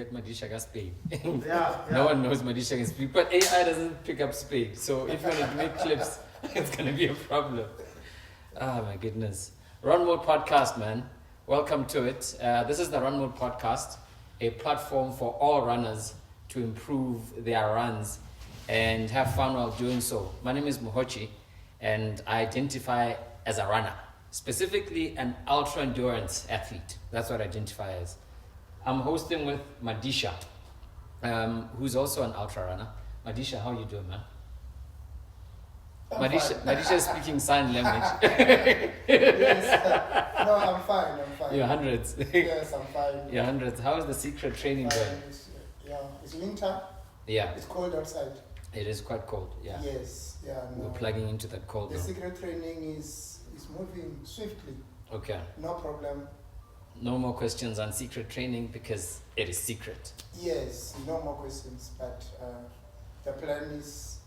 forget Madisha can speak. Yeah. No one knows Madisha can speak, but AI doesn't pick up speed. So if you want to make clips, it's going to be a problem. Ah, my goodness. RUNMODE podcast, man. Welcome to it. This is the RUNMODE podcast, a platform for all runners to improve their runs and have fun while doing so. My name is Mohotjie, and I identify as a runner, specifically an ultra endurance athlete. That's what I identify as. I'm hosting with Madisha, who's also an ultra runner. Madisha, how you doing, man? Madisha is speaking sign language. Yes. No, I'm fine. You're hundreds. Yes, I'm fine. You're hundreds. How is the secret training going? It's winter. Yeah. It's cold outside. It is quite cold, yeah. Yes, yeah. No. We're plugging into that cold The now. secret training is moving swiftly. Okay. No problem. No more questions on secret training because it is secret. Yes, no more questions, but the plan is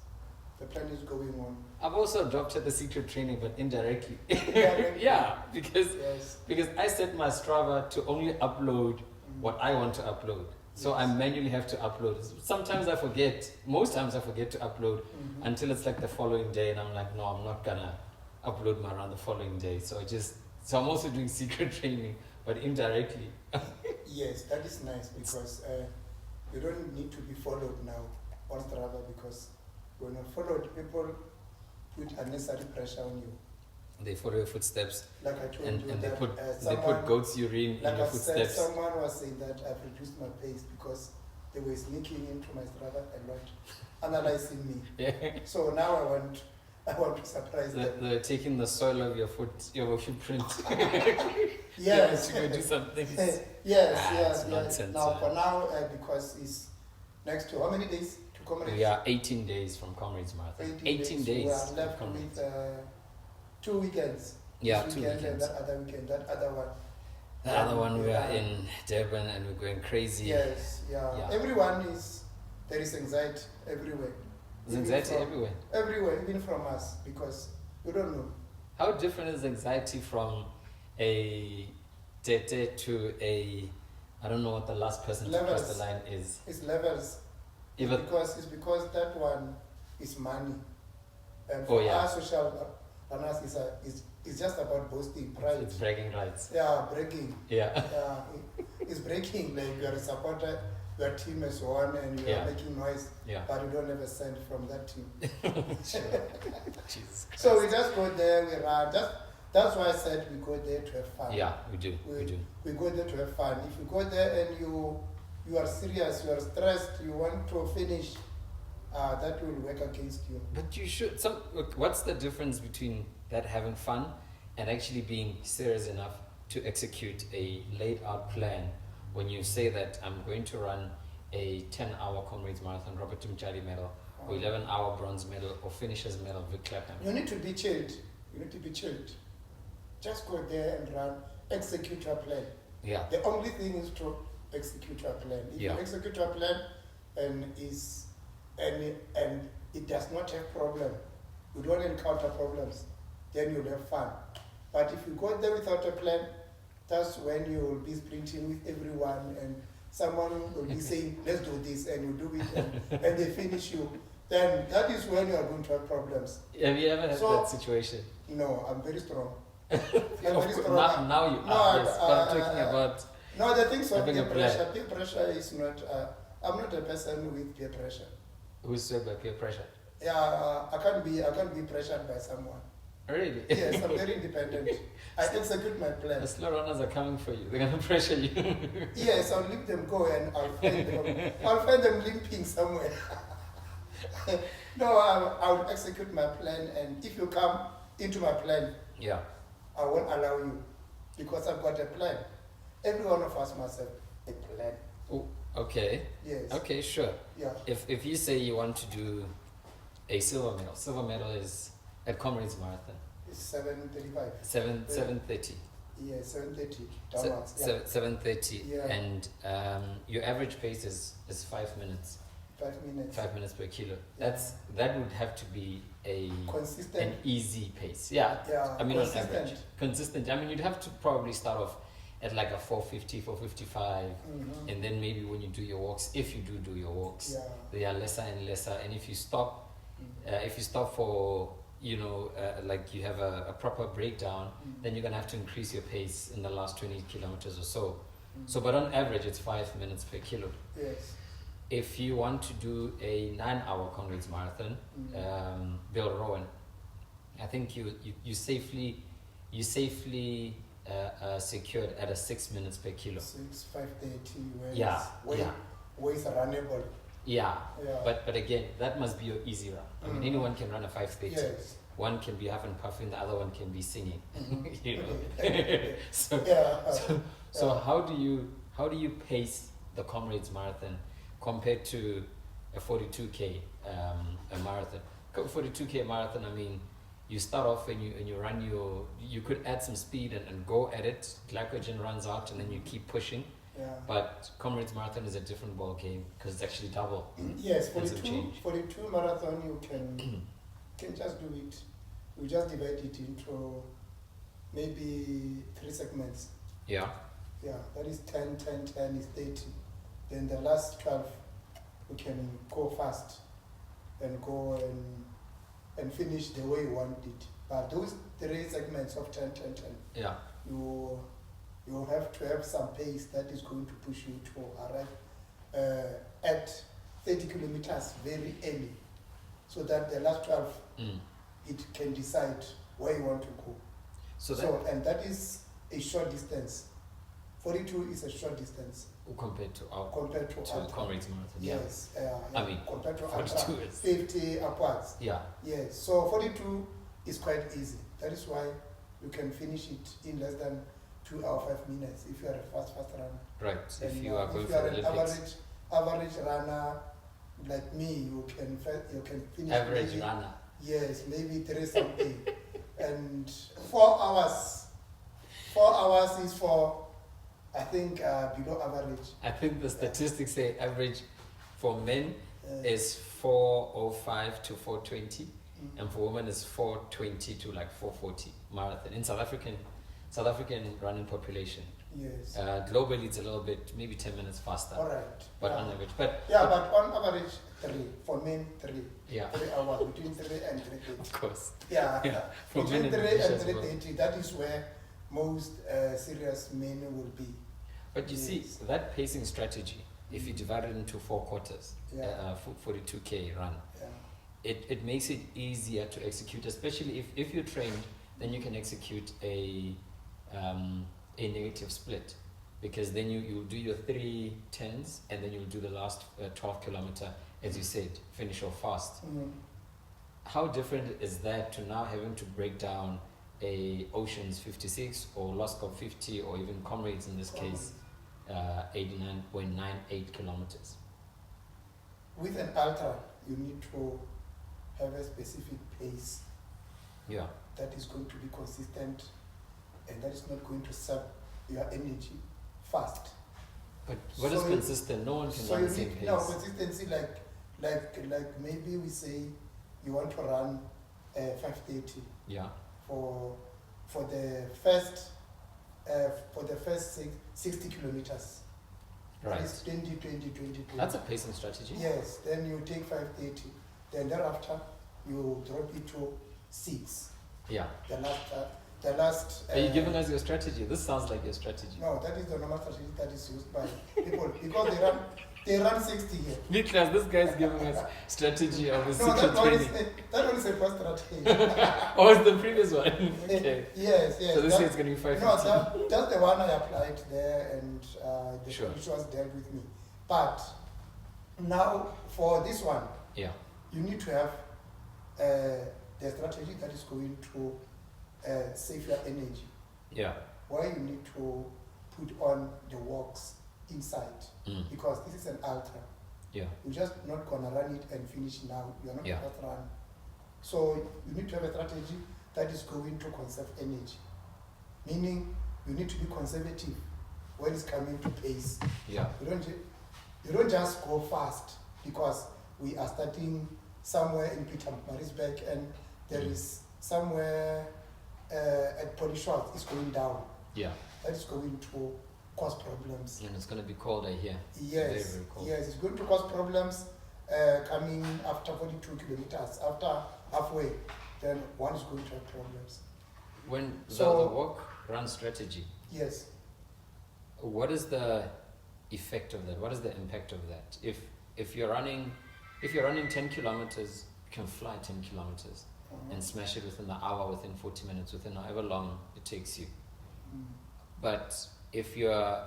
going on. I've also adopted the secret training, but indirectly. Indirectly. Yeah, because I set my Strava to only upload what I want to upload. So I manually have to upload. Sometimes I forget. Most times I forget to upload until it's like the following day, and I'm like, no, I'm not gonna upload my run the following day. So I'm also doing secret training, but indirectly. Yes, that is nice because you don't need to be followed now on Strava, because when you're followed, people put unnecessary pressure on you. They follow your footsteps, Like I told you, and they that put goat's urine like in your I said, footsteps. someone was saying that I've reduced my pace because they were sneaking into my Strava a lot, analyzing me. Yeah. So now I want to surprise them. They're taking the soil of your footprint. Yes. To go do something. Yes. Nonsense. Now, for now, because it's next to how many days to Comrades? We are 18 days from Comrades Marathon. 18 days. We are left with 2 weekends. Yeah, this 2 weekend weekends. And that other weekend, that other one. The other one, we are in Durban and we're going crazy. Yes, yeah. There is anxiety everywhere. There's anxiety everywhere. Everywhere, even from us, because we don't know. How different is anxiety from a tete to a, I don't know what the last person to cross the line is. It's levels. It's because that one is money. And for us, social runners is just about boasting, pride. It's bragging rights. Yeah, bragging. Yeah. It's bragging, like you are a supporter, your team has won and you are making noise, but you don't have a cent from that team. Jesus Christ. So we just go there, we run. That's why I said we go there to have fun. Yeah, we do. We go there to have fun. If you go there and you are serious, you are stressed, you want to finish, that will work against you. But you should. What's the difference between that having fun and actually being serious enough to execute a laid out plan? When you say that I'm going to run a 10-hour Comrades Marathon, Robert Tumchali medal, or 11-hour bronze medal, or finishers medal, Vic Clapham. You need to be chilled. Just go there and run, execute your plan. Yeah. The only thing is to execute your plan. If you execute your plan and it does not have problem, you don't encounter problems, then you'll have fun. But if you go there without a plan, that's when you will be sprinting with everyone and someone will be saying, let's do this, and you do it, and they finish you. Then that is when you are going to have problems. Have you ever had that situation? No, I'm very strong. Now you are, yes, but I'm talking about... No, the things of having peer a plan. pressure. Peer pressure is not... I'm not a person with peer pressure. Who's swayed by peer pressure? Yeah, I can't be pressured by someone. Really? Yes, I'm very independent. I execute my plan. The slow runners are coming for you. They're going to pressure you. Yes, I'll leave them go and I'll find them limping somewhere. No, I'll execute my plan, and if you come into my plan, I won't allow you, because I've got a plan. Every one of us must have a plan. Oh, okay. Yes. Okay, sure. Yeah. If you say you want to do a silver medal is at Comrades Marathon. It's 7:35. 7:30. Yeah, 7:30 downwards. 7:30. Yeah. And your average pace is 5 minutes. 5 minutes. 5 minutes per kilo. That would have to be consistent, an easy pace. Yeah. I mean, on average, consistent. I mean, you'd have to probably start off at like a 450, 455, Mhm. and then maybe when you do your walks, if you do your walks, Yeah. they are lesser and lesser. And if you stop, Mhm. if you stop for, like you have a proper breakdown, Mhm. then you're gonna have to increase your pace in the last 20 kilometers or so. Mhm. So, but on average, it's 5 minutes per kilo. Yes. If you want to do a 9-hour Congress marathon, Mhm. Bill Rowan, I think you safely secured at a 6 minutes per kilo. 5:30. Yeah, yeah. Where is runnable? Yeah, Yeah. but again, that must be your easy run. I mean, anyone can run a 5:30. Yes. One can be huffing and puffing, the other one can be singing. Mhm. you know. so Yeah. so Yeah. how do you pace the Comrades Marathon compared to a 42k a marathon? 42k marathon, I mean, you start off and you run you could add some speed and go at it. Glycogen runs out and then you keep pushing. Yeah. But Comrades Marathon is a different ball game because it's actually double. Yes, and some change. 42 marathon you can just do it. You just divide it into maybe 3 segments. Yeah. Yeah, that is 10, 10, 10 is 30. Then the last 12 you can go fast and go and finish the way you want it. But those 3 segments of 10, 10, 10, Yeah. you have to have some pace that is going to push you to arrive at 30 kilometers very early, so that the last 12 it can decide where you want to go. And that is a short distance. 42 is a short distance compared to Comrades Marathon. Yes, I mean, compared to 42 is 50 upwards. Yeah. Yes, so 42 is quite easy. That is why you can finish it in less than 2 hours 5 minutes if you are a fast runner. Right. And if you are going if for you are the an Olympics. average runner like me, you can finish Average maybe, runner. Yes, maybe 3 something. And 4 hours. 4 hours is for, I think, below average. I think the statistics say average for men is 4:05 to 4:20, and for women is 4:20 to like 4:40 marathon in South African running population. Yes. Globally, it's a little bit, maybe 10 minutes faster. All right. But on average, but on average 3 for men 3. Yeah. 3 hours between 3 and 3:30. Of course. Yeah. For Between men 3 Madisha and as well. 3:30, that is where most serious men will be. But you see, that pacing strategy, if you divide it into 4 quarters, Yeah. 42k run, Yeah. it makes it easier to execute, especially if you're trained, then you can execute a negative split, because then you'll do your 3 10s and then you'll do the last 12 kilometer, as you said, finish off fast. How different is that to now having to break down a Oceans 56 or Loscop 50 or even Comrades in this case 89.98 kilometers? With an ultra, you need to have a specific pace that is going to be consistent and that is not going to sap your energy fast. But what is consistent? No one can run the same pace. No, consistency like maybe we say you want to run 5:30. Yeah. For the first 60 kilometers. Right. It's 20, 20, 20, 20. That's a pacing strategy. Yes. Then you take 5:30. Then thereafter you drop it to 6. Yeah. The last. Are you giving us your strategy? This sounds like your strategy. No, that is the normal strategy that is used by people because they run 60 here. Niklas, this guy is giving us strategy of his No, secret training. that one is a first strategy. Oh, it's the previous one. Okay. Yes. So this year it's going to be 5:15. No, that's the one I applied there, and the Sure. was dealt with me. But now for this one, Yeah. you need to have the strategy that is going to save your energy. Yeah. Why you need to put on the walks inside, because this is an ultra. Yeah. You're just not gonna run it and finish now. You're not Yeah. gonna run. So you need to have a strategy that is going to conserve energy. Meaning you need to be conservative when it's coming to pace. Yeah. You don't just go fast because we are starting somewhere in Pietermaritzburg and there is somewhere at Polishort it's going down. Yeah. that is going to cause problems. And it's going to be colder here. Yes, Very, very cold. yes, it's going to cause problems coming after 42 kilometers. After halfway, then one is going to have problems. When the So- walk-run strategy, Yes. what is the effect of that? What is the impact of that? If you're running 10 kilometers, you can fly 10 kilometers and smash it within the hour, within 40 minutes, within however long it takes you. But if you're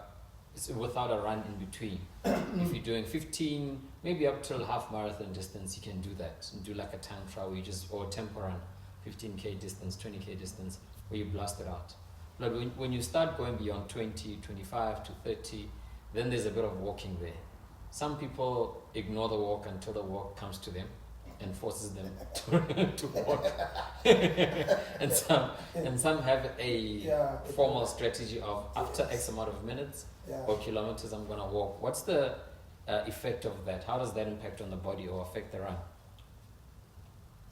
without a run in between, if you're doing 15, maybe up till half marathon distance, you can do that and do like a time trial where you or a tempo run, 15k distance, 20k distance, where you blast it out. But when you start going beyond 20, 25 to 30, then there's a bit of walking there. Some people ignore the walk until the walk comes to them and forces them to walk. and some have a formal strategy of after X amount of minutes or kilometers I'm gonna walk. What's the effect of that? How does that impact on the body or affect the run?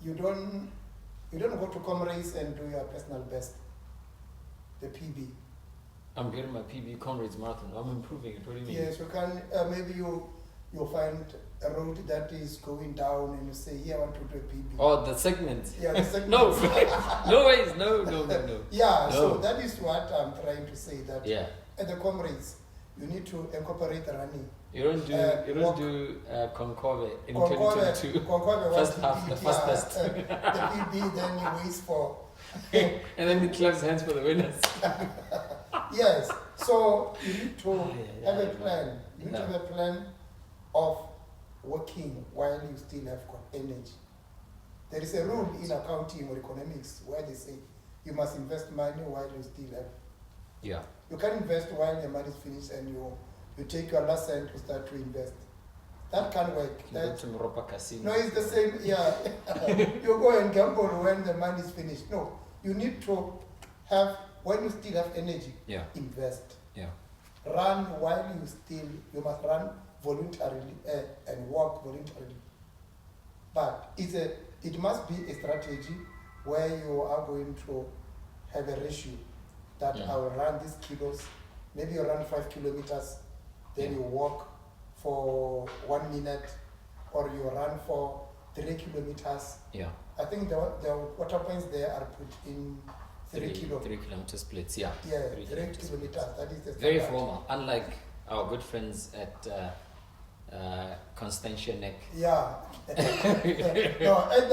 You don't go to comrades and do your personal best, the PB. I'm getting my PB Comrades Marathon. I'm improving it. What do you mean? Yes, you can. Maybe you'll find a road that is going down, and you say, "Yeah, I want to do a PB." Oh, the segment. Yeah, the segment. No, no ways. No. Yeah, No. so that is what I'm trying to say. That Yeah. at the comrades, you need to incorporate running. You don't do Concove in Concorde 2022. First half, the fastest. the PB, then you wait for. And then he claps hands for the winners. Yes, so you need to have a yeah. plan. You need to have a plan of working while you still have got energy. There is a rule in accounting or economics where they say you must invest money while you still have. Yeah. You can't invest while your money is finished and you take your last cent to start to invest. That can't work. You go to Moropa Casino. No, it's the same. Yeah, you go and gamble when the money is finished. No, you need to have, when you still have energy, invest. Yeah. Run while you must run voluntarily and walk voluntarily. But it must be a strategy where you are going to have a ratio that I will run these kilos. Maybe you run 5 kilometers, then you walk for 1 minute, or you run for 3 kilometers. Yeah. I think the water points there are put in 3 kilometer splits, yeah. Yeah, 3 kilometers. That is the very standard. formal, unlike our good friends at Constantia Neck. Yeah. No, at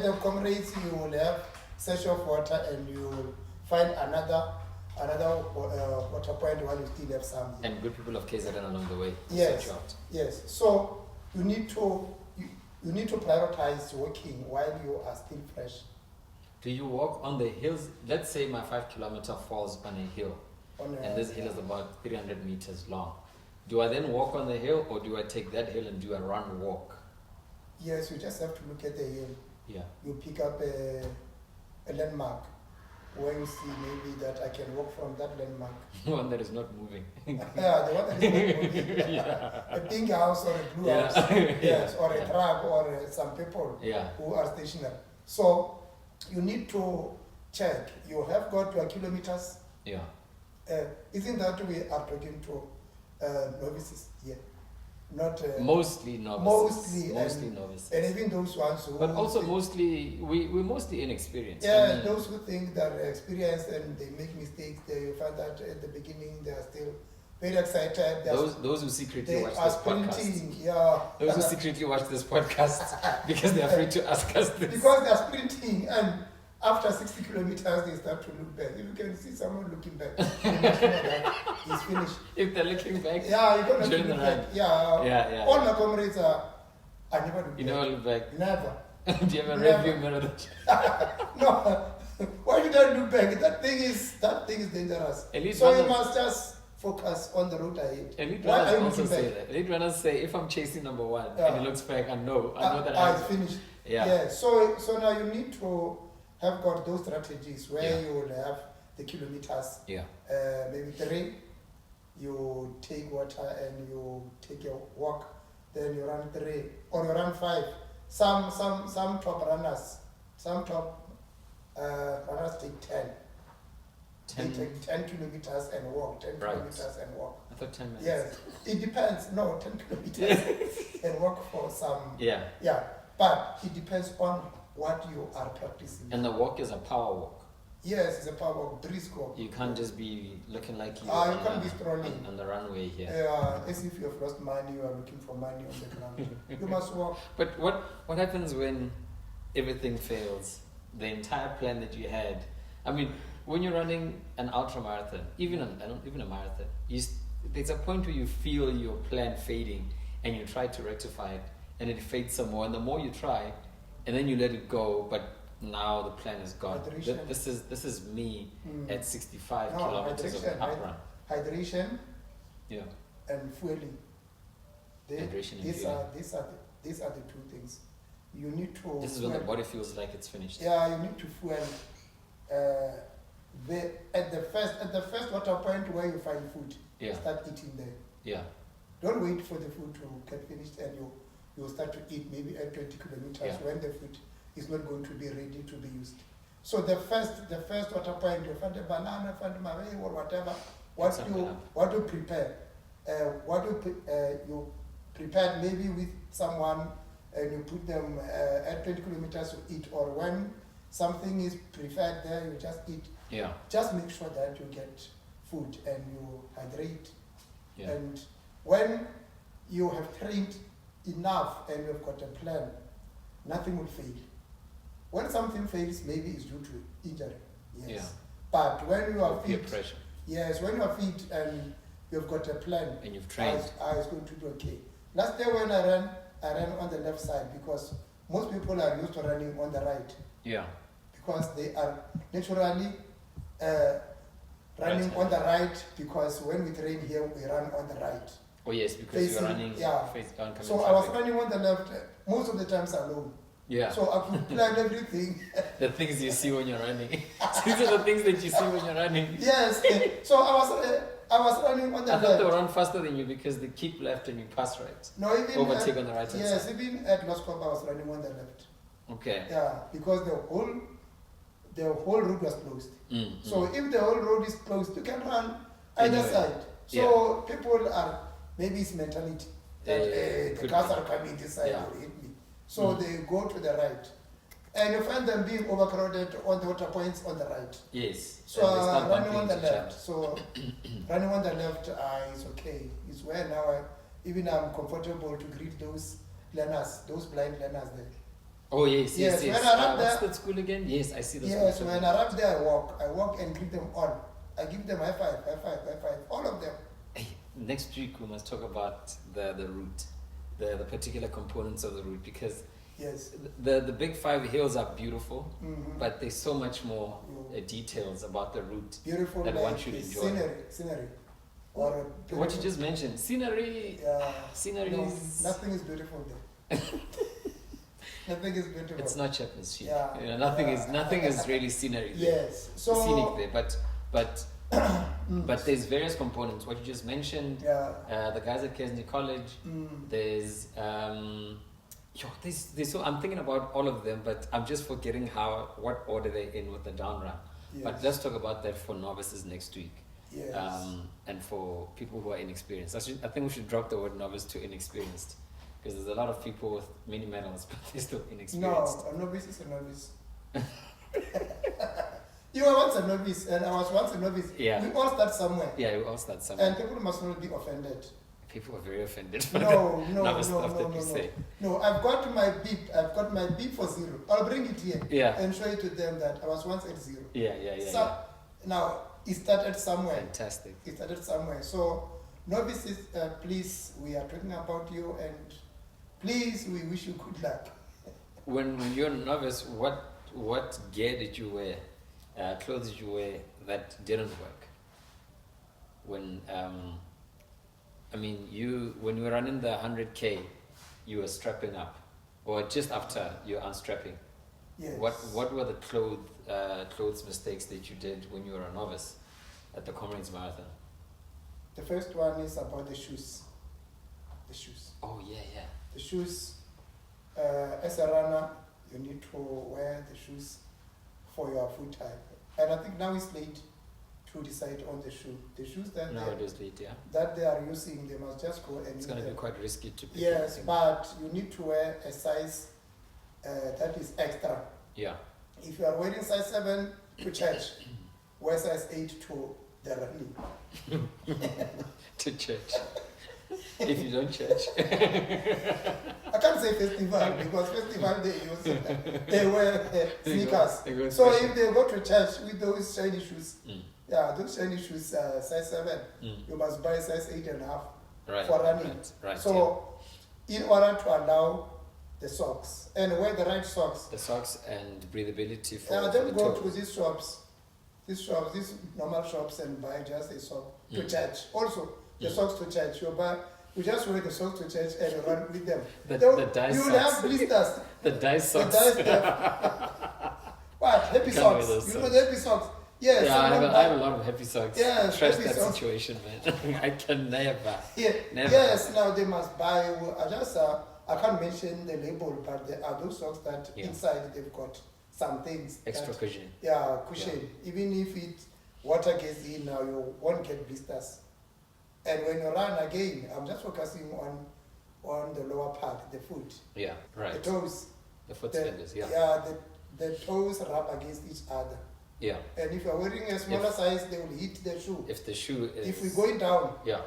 the comrades you will have search of water and you will find another water point while you still have some. And good people of KZN along the way. Yes. Search out. Yes. So you need to prioritize working while you are still fresh. Do you walk on the hills? Let's say my 5 kilometer falls on a hill, and this hill is about 300 meters long. Do I then walk on the hill, or do I take that hill and do a run walk? Yes, you just have to look at the hill. Yeah. You pick up a landmark where you see maybe that I can walk from that landmark. One that is not moving. Yeah, the one that is not moving. A pink house or a blue house. Yes, or a truck or some people who are stationary. So you need to check. You have got your kilometers. Yeah. Isn't that we are talking to novices here? Not mostly novices. Mostly novices. And even those ones who. But also mostly we're mostly inexperienced. Yeah, I mean, those who think they're experienced and they make mistakes. They find that at the beginning they are still very excited. Those who secretly watch this podcast. Yeah. Those who secretly watch this podcast because they are afraid to ask us this. Because they are sprinting, and after 60 kilometers they start to look back. If you can see someone looking back, you must know that he's finished. If they're looking back, yeah, you're gonna during look the back. run. Yeah. All my comrades are. I never look back. You never look back. Never. Do you have a review mirror? No. Why should I look back? That thing is dangerous. So you must just focus on the road ahead. Elite runners also say that. Elite runners say, if I'm chasing number one and he looks back, I know that I'm finished. Yeah. So now you need to have got those strategies where you will have the kilometers. Yeah. Maybe 3. You take water and you take a walk. Then you run 3 or you run 5. Some top runners take 10. They take 10 kilometers and walk, 10 Right. kilometers and walk. I thought 10 minutes. Yes, it depends. No, 10 kilometers and walk for some. Yeah. Yeah, but it depends on what you are practicing. And the walk is a power walk. Yes, it's a power walk, brisk walk. You can't just be looking like you You can't be strolling. on the runway here. As if you have lost money, you are looking for money on the ground. You must walk. But what happens when everything fails? The entire plan that you had. I mean, when you're running an ultra marathon, even a marathon, there's a point where you feel your plan fading, and you try to rectify it, and it fades some more. And the more you try, and then you let it go, but now the plan is gone. This is me at 65 kilometers of an up run. Hydration. Yeah. And fueling. Hydration and these fueling. These are the two things. You need to. This is when the body feels like it's finished. Yeah, you need to fuel. At the first water point where you find food, start eating there. Yeah. Don't wait for the food to get finished and you start to eat maybe at 20 kilometers when the food is not going to be ready to be used. So the first water point, you find a banana, find a marie or whatever. What you prepare, you prepared maybe with someone and you put them at 20 kilometers to eat, or when something is prepared there, you just eat. Yeah. Just make sure that you get food and you hydrate. Yeah. And when you have trained enough and you've got a plan, nothing will fail. When something fails, maybe it's due to injury. Yes. Yeah. But when you are peer fit, pressure. yes, when you are fit and you've got a plan, and you've trained, I was going to do okay. Last day when I ran on the left side because most people are used to running on the right. Yeah. Because they are naturally running on the right, because when we train here, we run on the right. Oh yes, because you're running face down. So I was running on the left most of the times alone. Yeah. So I could plan everything. The things you see when you're running. These are the things that you see when you're running. Yes. So I was running on the left. I thought they run faster than you because they keep left and you pass right. No, even overtake on the right hand yes, side. even at Los Copa I was running on the left. Okay. Yeah, because the whole road was closed. So if the whole road is closed, you can run either side. So people are, maybe it's mentality that the cars are coming this side will hit me. So they go to the right. And you find them being overcrowded on the water points on the right. Yes. So running on the left. So running on the left is okay. It's where now I'm comfortable to greet those learners, those blind learners there. Oh yes. When I arrive what's that school again? Yes, I see the school. Yes, when I arrive there, I walk and greet them all. I give them high five, all of them. Hey, next week we must talk about the route, the particular components of the route, because the big 5 hills are beautiful, but there's so much more details about the route beautiful that one should enjoy. Scenery. Or what you just mentioned, scenery. Scenery. No, nothing is beautiful there. Nothing is beautiful. It's not Chaffing's sheep. Nothing is really scenery there. Yes. So scenic there, but there's various components. What you just mentioned, the guys at Kesney College. There's so I'm thinking about all of them, but I'm just forgetting what order they're in with the down run. Yes. But let's talk about that for novices next week. Yes. And for people who are inexperienced. I think we should drop the word novice to inexperienced, because there's a lot of people with many medals, but they're still inexperienced. No, a novice is a novice. You were once a novice, and I was once a novice. Yeah. We all start somewhere. Yeah, we all start somewhere. And people must not be offended. People are very offended by No, stuff that you say. No, I've got my beep for 0. I'll bring it here and show it to them that I was once at 0. So now it started somewhere. Fantastic. It started somewhere. So novices, please, we are talking about you, and please, we wish you good luck. When you're a novice, what gear did you wear? Clothes did you wear that didn't work? When when you were running the 100K, you were strapping up, or just after you're unstrapping. Yes. What were the clothes mistakes that you did when you were a novice at the Comrades Marathon? The first one is about the shoes. The shoes. Oh yeah. The shoes. As a runner, you need to wear the shoes for your foot type. And I think now it's late to decide on the shoe. The shoes that Nowadays, late, yeah. that they are using, they must just go and It's use going to them. be quite risky to pick Yes, anything. but you need to wear a size that is extra. Yeah. If you are wearing size 7 to church, wear size 8 to the running. To church. If you don't church. I can't say festival because festival they wear sneakers. They go So special. if they go to church with those shiny shoes, Mm. yeah, those shiny shoes, size 7, Mm. you must buy size 8.5 Right. for running. Right. So in order to allow the socks and wear the right socks, the socks and breathability for, then for the go toes. to these normal shops and buy just a sock to Mm. church. Also, the Mm. socks to church, you just wear the socks to church and run with them. The dye You will socks. have blisters. The dye The socks. dye stuff. What? Happy You can't wear socks. those You know socks. the happy socks? Yes. Yeah, I have, someone I have a lot of happy socks. Yes, Trash happy that socks. situation, man. I can never. Yeah. Never. Yes, now they must buy. I can't mention the label, but there are those socks that Yeah. inside they've got some things. Extra that, cushion. yeah, cushion. Even if water gets in now, you won't get blisters. And when you run again, I'm just focusing on the lower part, the foot, Yeah, right. the toes. The foot The- fingers, yeah. Yeah, the toes rub against each other. Yeah. And if you're wearing a smaller size, they will hit the shoe. If the shoe is. If we're going down, Yeah.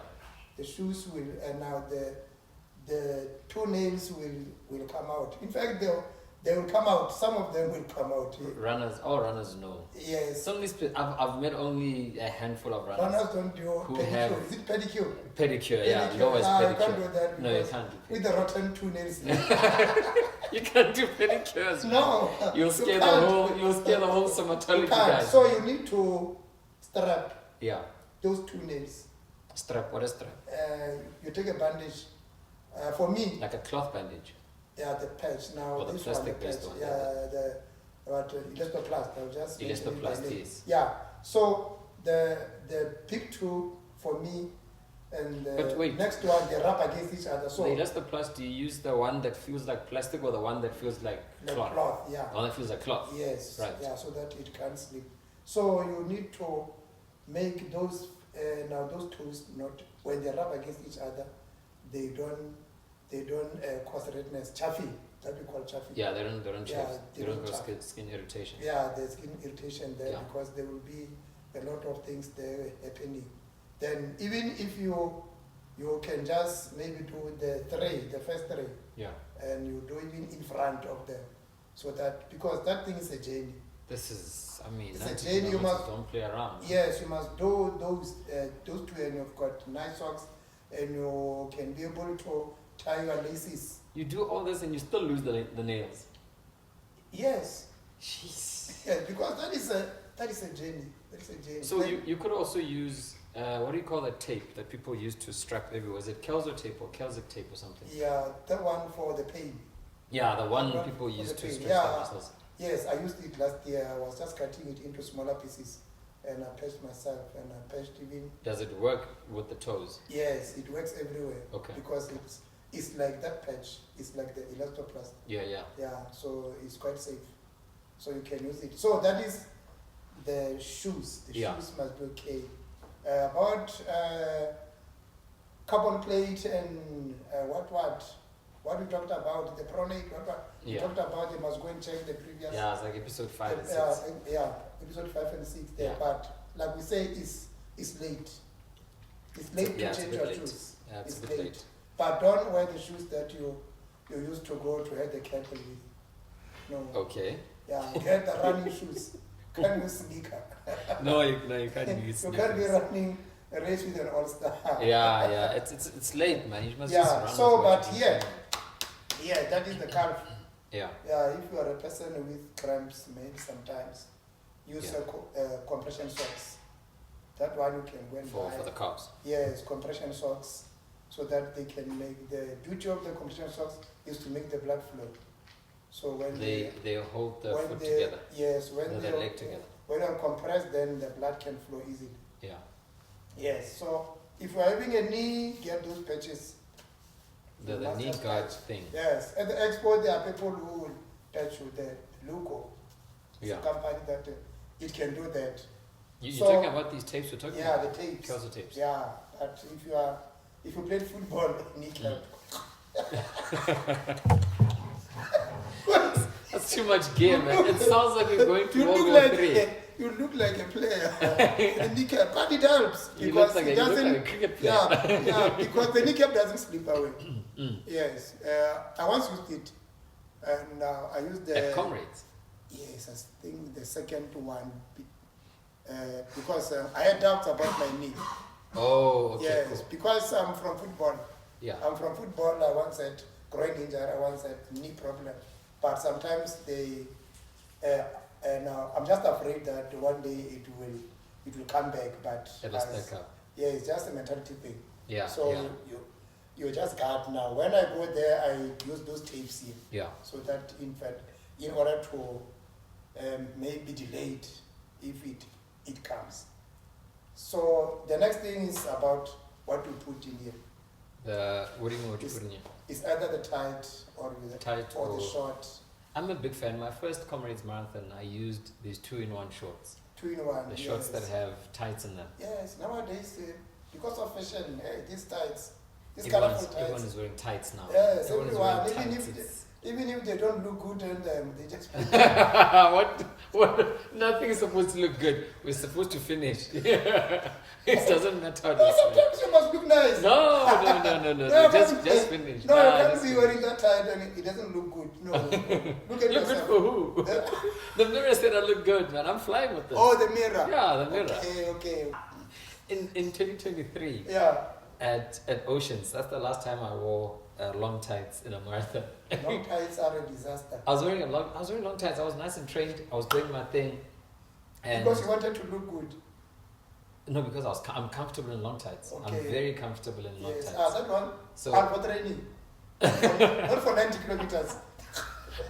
the shoes will, and now the two nails will come out. In fact, they will come out. Some of them will come out. All runners know. Yes. It's only I've met only a handful of runners. Runners don't do Who pedicure. have- Is it pedicure? Pedicure, yeah. Pedicure. Lowest Ah, pedicure. you can't do that No, you because can't do with the rotten two nails. You can't do pedicures, man. No. You'll you scare can't. you'll scare the whole You somatology can't. guys. So you need to strap Yeah. those two nails. Strap, what is strap? You take a bandage. For me, Like a cloth bandage. yeah, the patch. Now Or the this plastic one, the based patch. one, Yeah, the elastoplast. I'll just mention it by Elastoplast, name. yes. Yeah. So the big two for me and But the wait. next one they rub against each other. So The elastoplast, do you use the one that feels like plastic or the one that feels like the cloth? cloth, yeah. The one that feels like cloth. Yes. Right. Yeah, so that it can't slip. So you need to make those now those tools not when they rub against each other, they don't cause redness, chaffing. That we call chaffing. Yeah, they don't Yeah, chafe. they They don't don't cause chafe. skin irritation. Yeah, there's skin irritation there Yeah. because there will be a lot of things there happening. Then even if you can just maybe do the first three, Yeah. and you do even in front of them, so that because that thing is a journey. This is, I mean, It's a 90 journey, you kilometers, must- don't play around. Yes, you must do those two, and you've got nice socks, and you can be able to tie your laces. You do all this and you still lose the nails. Yes, Jeez. yes, because that is a journey. That is a journey. So Then- you could also use, what do you call that tape that people use to strap maybe? Was it Kelso tape or Kelsic tape or something? Yeah, that one for the pain. Yeah, the one One people for use the to pain. stretch Yeah. their muscles. Yes, I used it last year. I was just cutting it into smaller pieces, and I patched myself, and I patched even. Does it work with the toes? Yes, it works everywhere. Okay. Because it's like that patch. It's like the elastoplast. Yeah, yeah. Yeah, so it's quite safe. So you can use it. So that is the shoes. The Yeah. shoes must be okay. About carbon plate and what we talked about, the pronate, we Yeah. talked about, they must go and check the previous. Yeah, it's like episode 5 and 6. Yeah, episode 5 and 6 there. Yeah. But like we say, it's late. It's late Yeah, to it's a change bit your late. shoes. Yeah, it's a It's bit late. late. But don't wear the shoes that you used to go to head the cattle with. No. Okay. Yeah, get the running shoes. Can't use sneaker. No, you can't use You can't be sneakers. running a race with an all-star. Yeah, it's late, man. You must Yeah, just run. so, with what but you yeah. can. Yeah, that is the calf. Yeah. Yeah, if you are a person with cramps, maybe sometimes use Yeah. compression socks. That one you can go and For buy. the calves. Yes, compression socks, so that they can make the duty of the compression socks is to make the blood flow. So when They hold the when foot they, together. yes, when The they leg together. when you are compressed, then the blood can flow easily. Yeah. Yes, so if you are having a knee, get those patches. The You must knee have guard patch. thing. Yes, at the expo there are people who will touch you the Luco. It's Yeah. a company that it can do that. You're talking about these tapes we're talking Yeah, about? the tapes. Kelso tapes. Yeah, but if you played football, kneecap. That's too much gear, man. It sounds like we're going to You World look War like III. you look like a player. The kneecap, but it helps You because look like it doesn't. a cricket player. Yeah, because the kneecap doesn't slip away. Yes, I once used it, and I used the. At Comrades. Yes, I think the second one, because I had doubts about my knee. Oh, okay. Yes, Cool. because I'm from football. Yeah. I'm from football. I once had groin injury. I once had knee problem. But sometimes I'm just afraid that one day it will come back. But It'll stack up. yeah, it's just a mentality thing. Yeah. So yeah. you just guard now. When I go there, I use those tapes here. Yeah. So that in fact, in order to maybe delayed if it comes. So the next thing is about what to put in here. What do you mean what you put in here? It's either the tight or the Tight or the short. I'm a big fan. My first Comrades Marathon, I used these 2-in-1 shorts. 2-in-1. The shorts that have tights in them. Yes, nowadays, because of fashion, these tights, these colorful tights. Everyone is wearing tights now. Yes, Everyone is everyone. wearing tights. Even if they don't look good and they just what? Nothing is supposed to look good. We're supposed to finish. It doesn't matter how this sometimes you must look nice. No. Just finish. No, you can't be wearing that tight and it doesn't look good. No. Look at Look yourself. good for who? The mirror said I look good, man. I'm flying with this. Oh, the mirror. Yeah, the mirror. Okay. In 2023, Yeah. at Oceans, that's the last time I wore long tights in a marathon. Long tights are a disaster. I was wearing long tights. I was nice and trained. I was doing my thing. And Because you wanted to look good. no, because I'm comfortable in long tights. Okay. I'm very comfortable in long Yes. tights. That one. So For training. Not for 90 kilometers.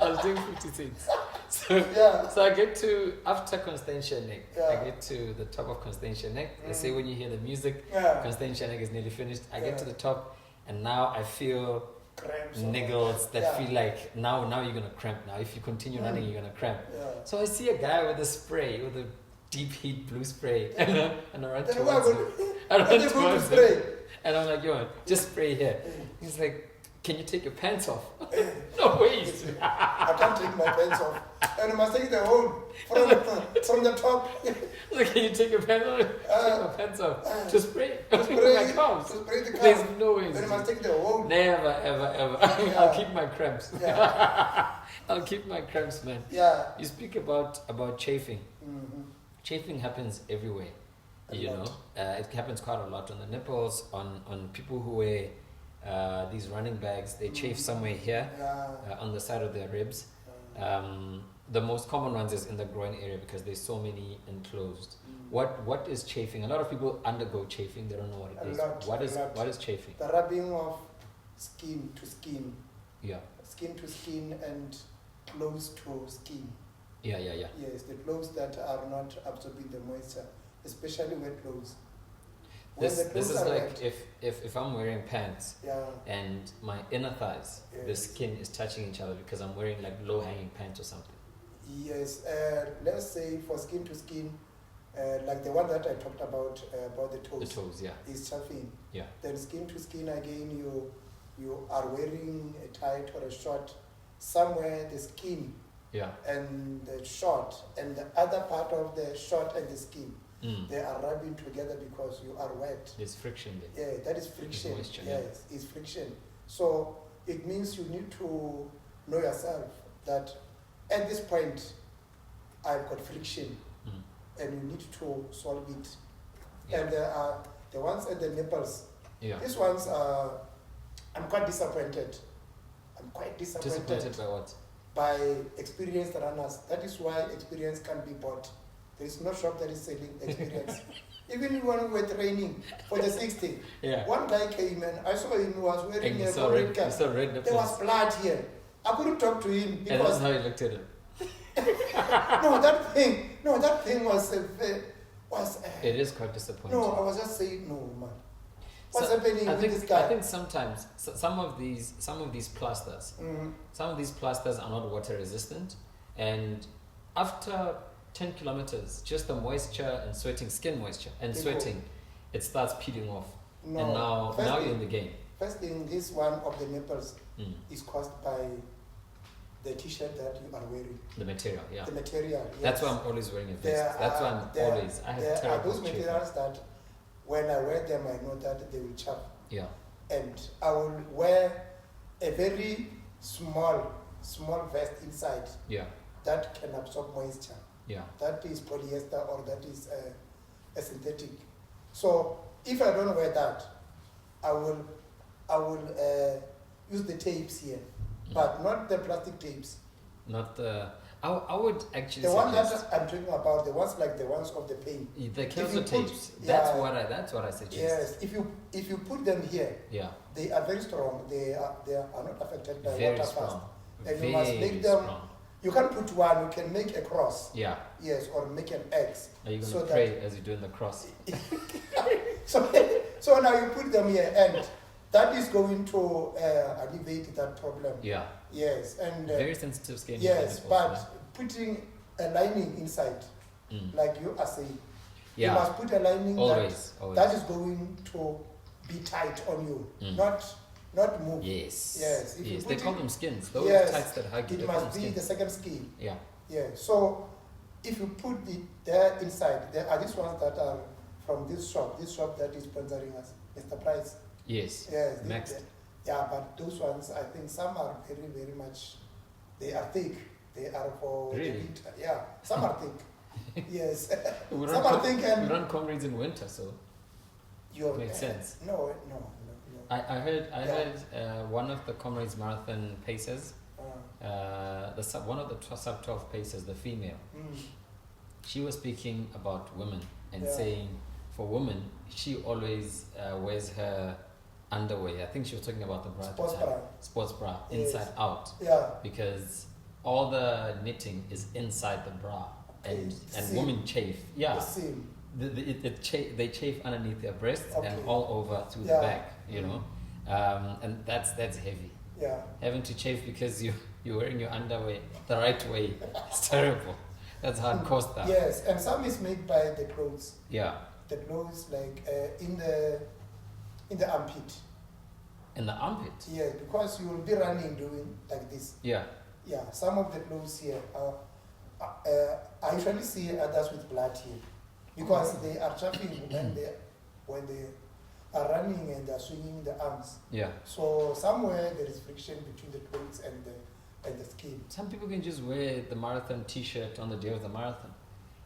I was doing 56. So, Yeah. so I get to, after Constantia Neck, Yeah. I get to the top of Constantia Neck. They say when you hear the music, Yeah. Constantia Neck is nearly finished. I Yeah. get to the top, and now I feel Cramps. niggles that Yeah. feel like now you're gonna cramp. Now if you continue running, you're gonna cramp. Yeah. So I see a guy with a spray, with a deep heat blue spray, and I run Then towards him. I run Then you go to towards him, spray. and I'm like, yo, just spray here. He's like, can you take your pants off? No ways. I can't take my pants off. And I must take the whole from the top. Like, can you take your pants off? Take my pants off. To spray. To spray, my calves. to spray the calves. There's no ways. Then I must take the whole. Never, ever. I'll keep my cramps. Yeah. I'll keep my cramps, man. Yeah. You speak about chafing. Mm-hmm. Chafing happens everywhere. A lot. It happens quite a lot on the nipples, on people who wear these running bags. They chafe somewhere here, Yeah. on the side of their ribs. The most common ones is in the groin area because there's so many enclosed. What is chafing? A lot of people undergo chafing. They don't know what it is. What is chafing? The rubbing of skin to skin. Yeah. Skin to skin and clothes to skin. Yeah. Yes, the clothes that are not absorbing the moisture, especially wet clothes. This the clothes is are like wet, if I'm wearing pants yeah, and my inner thighs, the Yes. skin is touching each other because I'm wearing like low hanging pants or something. yes. Let's say for skin to skin, like the one that I talked about the toes, The toes, yeah. is chaffing. Yeah. Then skin to skin again, you are wearing a tight or a short. Somewhere the skin Yeah. and the short and the other part of the short and the skin, Mm. they are rubbing together because you are wet. There's friction there. Yeah, that is friction. moisture, yeah. Yes, it's friction. So it means you need to know yourself that at this point I've got friction Mm. and you need to solve it. Yeah. And there are the ones at the nipples. Yeah. These ones I'm quite disappointed. I'm quite Disappointed by what? by experienced runners. That is why experience can't be bought. There is no shop that is selling experience. Even when we were training for the 60, Yeah. one guy came and I saw him, he was wearing And you a saw red red, cap. you saw red There nipples. was blood here. I couldn't talk to him And that's because how you looked at him. that thing was It is quite disappointing. no. I was just saying no, man. What's So, happening I with think, this guy? I think sometimes some of these plasters, Mhm. some of these plasters are not water resistant, and after 10 kilometers, just the moisture and sweating, skin moisture and People- sweating, it starts peeling off. No. And now First you're thing- in the game. First thing, this one of the nipples Mm. is caused by the t-shirt that you are wearing. The material, yeah. The material. That's yes. why I'm always wearing a There vest. That's why are- I'm there- always. I have There are terrible those chafing. materials that when I wear them, I know that they will chafe. Yeah. And I will wear a very small vest inside Yeah. that can absorb moisture. Yeah. That is polyester or that is a synthetic. So if I don't wear that, I will use the tapes here, but not the plastic tapes. Not the. I would actually. The one suggest, that I'm talking about, the ones like the ones of the pain. the you kelso put- tapes. yeah. That's what I suggest. Yes, if you put them here, Yeah. they are very strong. They are not affected by Very water fast. strong. And Very you must make them- strong. You can put one. You can make a cross. Yeah. Yes, or make an X. Are you going So to that- pray as you're doing the cross? So now you put them here, and that is going to alleviate that problem. Yeah. Yes, and Very sensitive skin. yes, also, but putting a lining inside, yeah. Mm. like you are saying, you Yeah. must put a lining Always. that is going to be tight on you, Mm. not move. Yes. Yes, if you Yes. put They it- call them skins. Those Yes, tights that hug you. It They call them must be skins. the second skin. Yeah. Yeah. So if you put it there inside, there are these ones that are from this shop that is sponsoring us, Mr. Price. Yes. Yes. Maxed. Yeah, but those ones, I think some are very, very much, they are thick. They are for the Really? winter. Yeah, some are thick. Yes. We Some run are thick we and run comrades in winter, so you're, makes sense. No. I heard Yeah. one of the comrades marathon pacers, one of the sub 12 pacers, the female. Mm, She was speaking about women and Yeah. saying for women she always wears her underwear. I think she was talking about the bra. at the sports time. bra. Sports bra, Yes. inside out, Yeah. because all the knitting is inside the bra, and Okay, and seam. women chafe. Yeah, The seam. they chafe underneath their breasts and Okay. all over through Yeah. the back. You know, and that's heavy. Yeah. Having to chafe because you're wearing your underwear the right way. It's terrible. That's hardcore stuff. Yes, and some is made by the clothes. Yeah. The clothes like in the armpit. In the armpit. Yeah, because you will be running doing like this. Yeah. Yeah, some of the clothes here are, I usually see others with blood here because they are chaffing when they are running and they are swinging the arms. Yeah. So somewhere there is friction between the clothes and the skin. Some people can just wear the marathon T-shirt on the day of the marathon,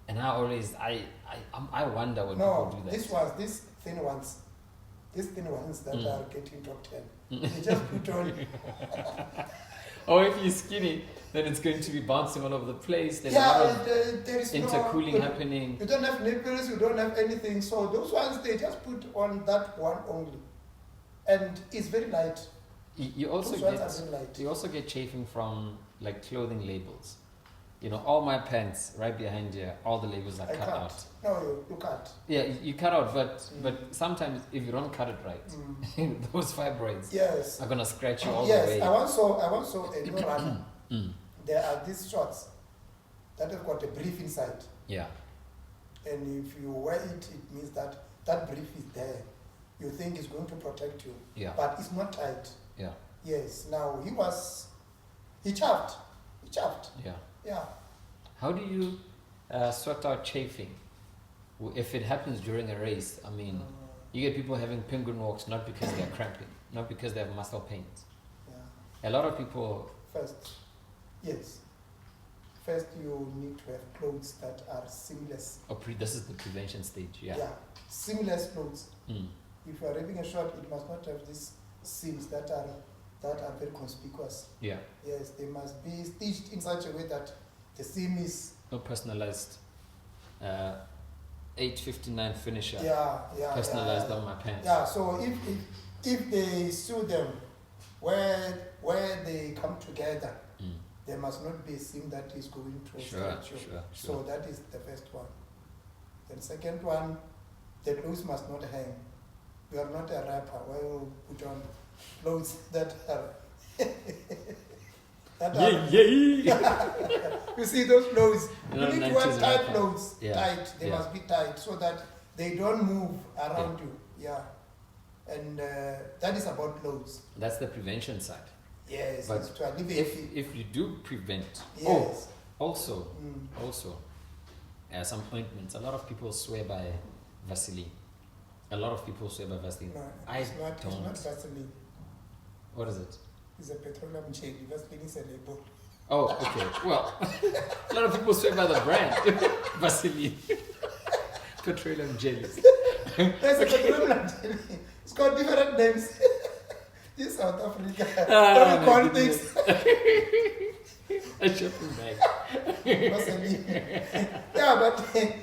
and I wonder when No, people do that. these thin ones that Mm. are getting top 10. They just put on. Or if you're skinny, then it's going to be bouncing all over the place. There's a Yeah, lot of there is intercooling no, happening. You don't have nipples, you don't have anything. So those ones, they just put on that one only. And it's very light. You also Those ones are very light. you also get chafing from like clothing labels. You know, all my pants right behind here, all the labels are I cut can't. out. No, you can't. Yeah, you cut out, but Mm. but sometimes if you don't cut it right, those fibroids Yes. are gonna scratch you all Yes, the way. I once saw a new runner. Mm. There are these shorts that have got a brief inside. Yeah, And if you wear it, it means that brief is there. You think it's going to protect you. yeah, But it's not tight. yeah, Yes. Now he chaffed. yeah. Yeah. How do you sort out chafing? If it happens during a race, I mean, you get people having penguin walks not because they're cramping, not because they have muscle pains. Yeah. A lot of people, First, you need to have clothes that are seamless. this is the prevention stage. Yeah. Seamless clothes. Mm. If you are having a short, it must not have these seams that are very conspicuous. Yeah. Yes, they must be stitched in such a way that the seam is. No personalized 8:59 finisher. Yeah. Personalized on my pants. Yeah. So if they sew them where they come together, Mm. there must not be a seam that is going to Sure, stretch you. sure. So that is the first one. Then second one, the clothes must not hang. You are not a rapper where you put on clothes that are That Yeah. you see those loads. You You know, need to have 90s tight rapper. loads. Yeah. Tight. They Yeah. must be tight so that they don't move around you. Yeah. And that is about loads. That's the prevention side. Yes. But It's to alleviate. If you do prevent, Yes. also, Mm. some ointments. A lot of people swear by Vaseline. A lot of people swear by Vaseline. No, I it's not. don't. It's not Vaseline. What is it? It's a petroleum jelly. Vaseline is a label. Oh, okay. Well, a lot of people swear by the brand Vaseline. Petroleum jellies. There's a petroleum jelly. It's got different names. This is South Africa. Ah, Don't my call goodness. things. A shopping bag. Vaseline. Yeah,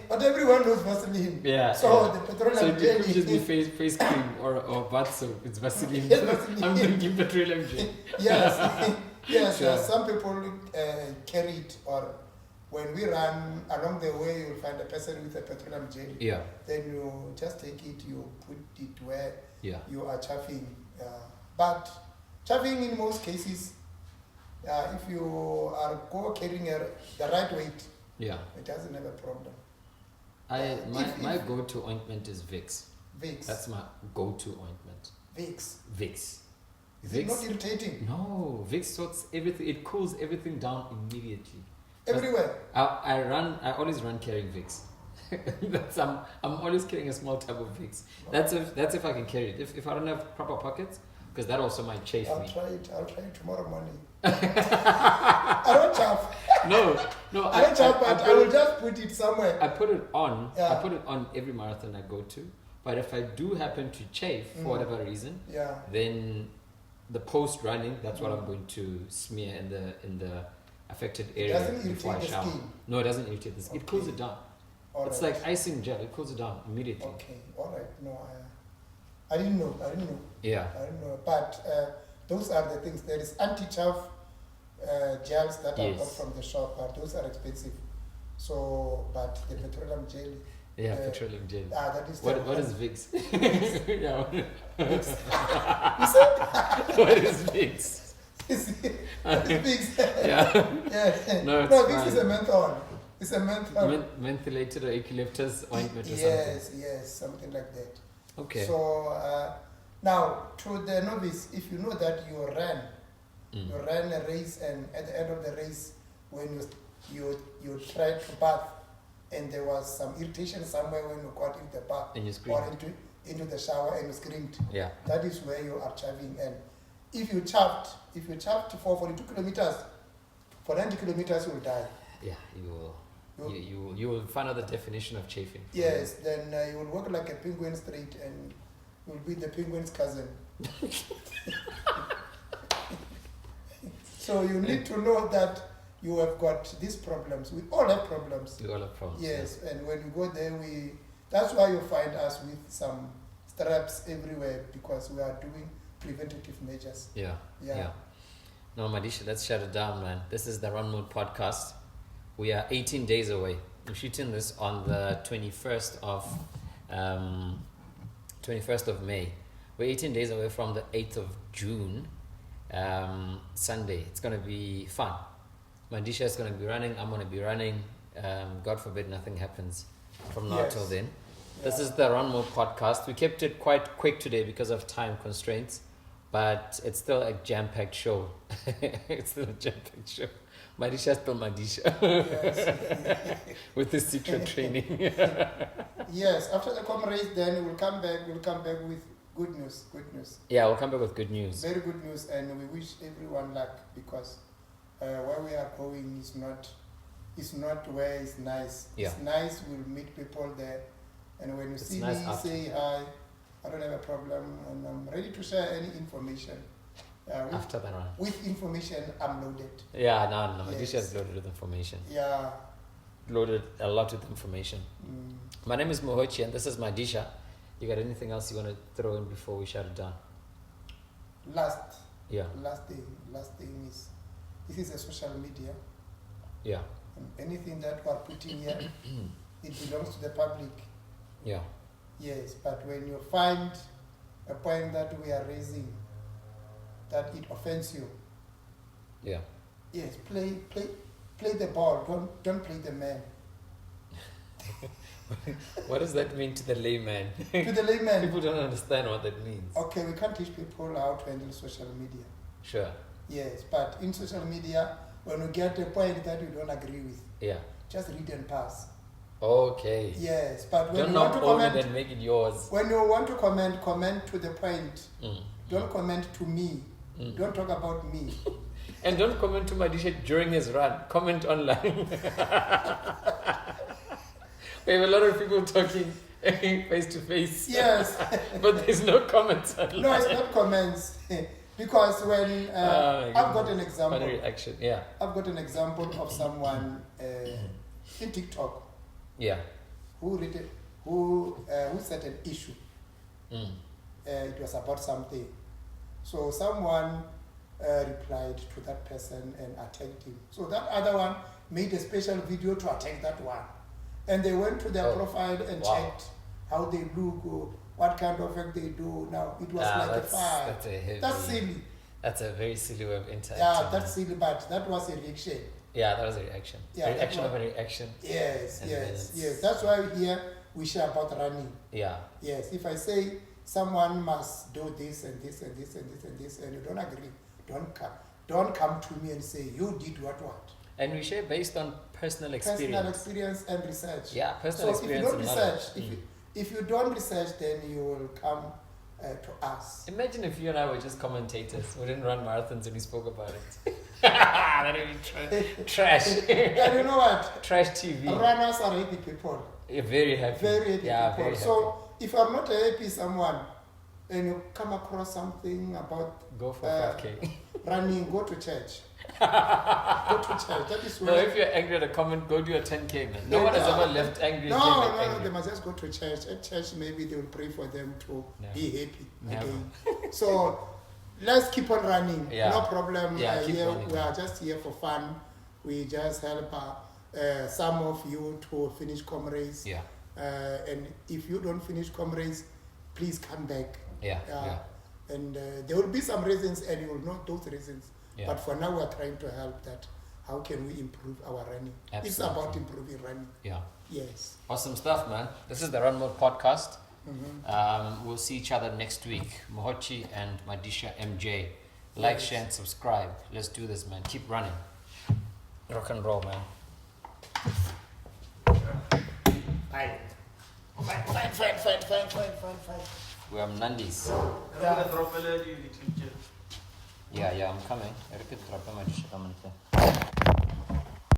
but everyone knows Vaseline. Yeah. So yeah. the petroleum So it jelly could just be is face cream or bath soap. It's Vaseline. Yes, Vaseline. I'm thinking petroleum jelly. yes, yes. Sure. Some people carry it, or when we run along the way, you'll find a person with a petroleum jelly. Yeah. Then you just take it, you put it where Yeah. you are chaffing. But chaffing in most cases, if you are carrying the right weight, Yeah. it doesn't have a problem. My go-to ointment is Vicks. Vicks. That's my go-to ointment. Vicks. Vicks. Is it not irritating? No, Vicks sorts everything. It cools everything down immediately. Everywhere. I always run carrying Vicks. I'm always carrying a small tub of Vicks. That's if I can carry it. If I don't have proper pockets, because that also might chafe I'll me. try it tomorrow morning. I don't chaff. No, I don't chaff, but I will just put it somewhere. I put it on. Yeah. I put it on every marathon I go to. But if I do happen to chafe for whatever reason, Yeah. then the post running, that's what I'm going to smear in the affected area doesn't before I irritate the shower. skin? No, it doesn't irritate the skin. It cools Okay. it down. All It's right. like icing gel. It cools it down immediately. Okay. All right. No, I didn't know. Yeah. I don't know. But those are the things. There is anti-chaff gels that are Yes. bought from the shop, but those are expensive. So, but the petroleum jelly, Yeah, petroleum gel. that is What is Vicks? Yeah. You said What is Vicks? it's Vicks. Yeah. Yeah. No, it's Vicks fine. is a menthol. It's a menthol. Mentholated or eucalyptus ointment or Yes, something like that. something. Okay. So now to the novice, if you know that you ran a race, and at the end of the race, when you tried to bath, and there was some irritation somewhere when you got into the bath And you or screamed. into the shower and you screamed, Yeah. that is where you are chaffing. And if you chaffed for 42 kilometers, for 90 kilometers you'll die. Yeah, you will find out the definition of chafing. Yes, then you will walk like a penguin straight, and you'll be the penguin's cousin. So you need to know that you have got these problems. We all have problems. We all have problems. Yes, and when you go there, that's why you find us with some straps everywhere, because we are doing preventative measures. Yeah. Yeah. No, Madisha, let's shut it down, man. This is the Run Mode podcast. We are 18 days away. I'm shooting this on the 21st of May. We're 18 days away from the 8th of June, Sunday. It's going to be fun. Madisha is going to be running. I'm going to be running. God forbid nothing happens from now till then. This is the Run Mode podcast. We kept it quite quick today because of time constraints, but it's still a jam-packed show. It's still a jam-packed show. Madisha is still Madisha. Yes. With the secret training. Yes, after the comrades, then we'll come back with good news. Yeah, we'll come back with good news. Very good news, and we wish everyone luck, because where we are going is not where it's nice. Yeah. It's nice, we'll meet people there, and when you see nice me, after. say hi. I don't have a problem, and I'm ready to share any information. After the run. With information, I'm loaded. Yeah, no. Yes. Madisha is loaded with information. Yeah. Loaded a lot with information. My name is Mohotjie, and this is Madisha. You got anything else you want to throw in before we shut it down? Last thing is, this is a social media. Yeah. And anything that we are putting here, it belongs to the public. Yeah. Yes, but when you find a point that we are raising, that it offends you, Yeah. Yes, play the ball. Don't play the man. What does that mean to the layman? To the layman. People don't understand what that means. Okay, we can't teach people how to handle social media. Sure. Yes, but in social media, when you get a point that you don't agree with, Yeah. just read and pass. Okay. Yes, but when Don't you want knock to over comment, then make it yours. when you want to comment to the point. Mm. Don't comment to me. Mm. Don't talk about me. And don't comment to Madisha during his run. Comment online. We have a lot of people talking face to face. Yes. But there's no comments online. No, it's not comments. Because when I've got an example. Funny reaction. Yeah. I've got an example of someone in TikTok Yeah. who set an issue. Mm. It was about something. So someone replied to that person and attacked him. So that other one made a special video to attack that one. And they went to their profile and checked how they look, or what kind of work they do. Now, it was like a fire. That's silly. That's a very silly way of interacting. Yeah, that's silly, but that was a reaction. Yeah, that was a reaction. Yeah, reaction of a reaction. Yes, And yes. That's why here we share about running. Yeah. Yes, if I say someone must do this and this and this and this and this, and you don't agree, don't come to me and say you did what. And we share based on personal experience. Personal experience and research. Yeah, personal experience. So if you don't research, if you don't research, then you will come to us. Imagine if you and I were just commentators. We didn't run marathons and we spoke about it. That would be trash. And you know what? Trash TV. Runners are happy people. You're very happy. Very happy people. Very So if I'm not a happy someone, and you come across something about go for 5K. Running, go to church. Go to church. That is no, if you're angry at a comment, go do a 10K, man. No one has ever left angry. No, they must just go to church. At church, maybe they will pray for them to be happy again. So let's keep on running. Yeah. No problem. Yeah, Here, we are just here for fun. We just help some of you to finish comrades. Yeah. And if you don't finish comrades, please come back. Yeah. And there will be some reasons, and you will know those reasons. Yeah. But for now, we are trying to help that. How can we improve our running? Absolutely. It's about improving running. Yeah. Yes. Awesome stuff, man. This is the Run Mode podcast. Mm-hmm. We'll see each other next week. Mohotjie and Madisha MJ. Like, share, and subscribe. Let's do this, man. Keep running. Rock and roll, man. Fine. We are Nandis. Yeah, I'm coming. I repeat, drop Madisha, come